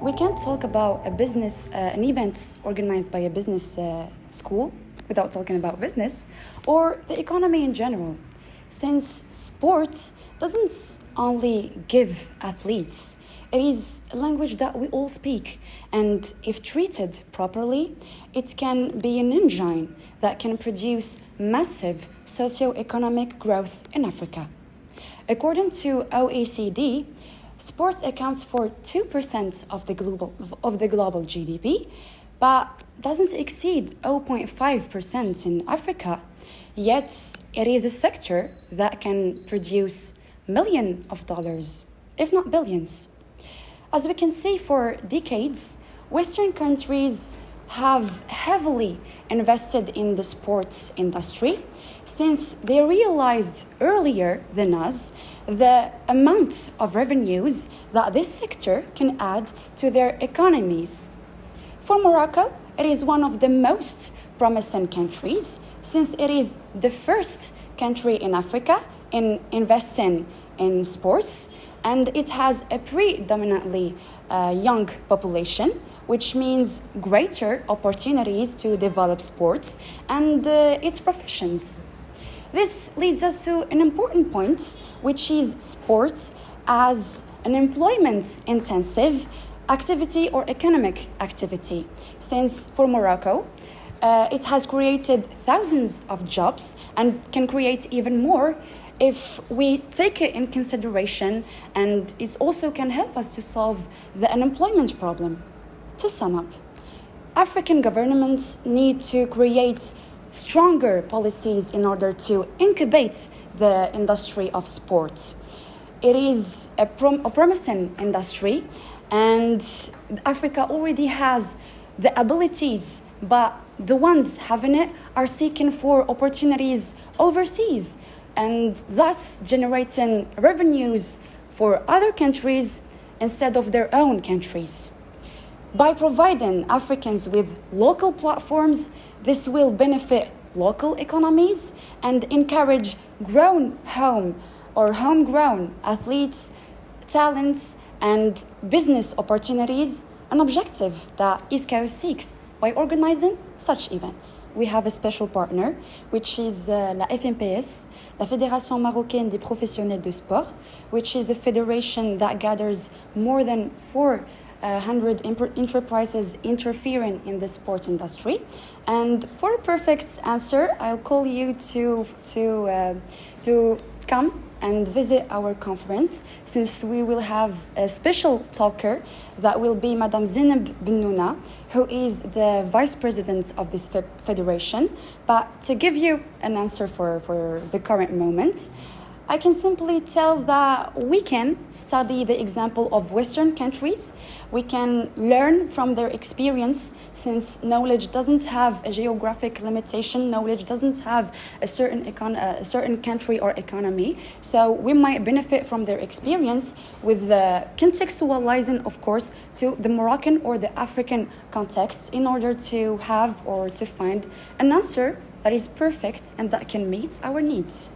we can't talk about an event organized by a business school without talking about business or the economy in general, since sports doesn't only give athletes. It is a language that we all speak, and if treated properly, it can be an engine that can produce massive socio-economic growth in Africa. According to OECD, sports accounts for 2% of the global GDP, but doesn't exceed 0.5% in Africa. Yet it is a sector that can produce millions of dollars, if not billions. As we can see, for decades, Western countries have heavily invested in the sports industry since they realized earlier than us the amount of revenues that this sector can add to their economies. For Morocco, it is one of the most promising countries since it is the first country in Africa in investing in sports, and it has a predominantly young population, which means greater opportunities to develop sports and its professions. This leads us to an important point, which is sports as an employment-intensive activity or economic activity, since for Morocco, it has created thousands of jobs and can create even more if we take it in consideration, and it also can help us to solve the unemployment problem. To sum up, African governments need to create stronger policies in order to incubate the industry of sports. It is a promising industry, and Africa already has the abilities, but the ones having it are seeking for opportunities overseas, and thus generating revenues for other countries instead of their own countries. By providing Africans with local platforms, this will benefit local economies and encourage homegrown athletes, talents, and business opportunities, an objective that ISCAE seeks by organizing such events. We have a special partner, which is la FMPS, la Fédération Marocaine des Professionnels de Sport, which is a federation that gathers more than 400 enterprises interfering in the sport industry. And for a perfect answer, I'll call you to come and visit our conference, since we will have a special talker that will be Madame Zineb Bennouna, who is the vice president of this federation. But to give you an answer for the current moment, I can simply tell that we can study the example of Western countries. We can learn from their experience, since knowledge doesn't have a geographic limitation. Knowledge doesn't have a certain country or economy. So we might benefit from their experience with the contextualizing, of course, to the Moroccan or the African context in order to have or to find an answer that is perfect and that can meet our needs.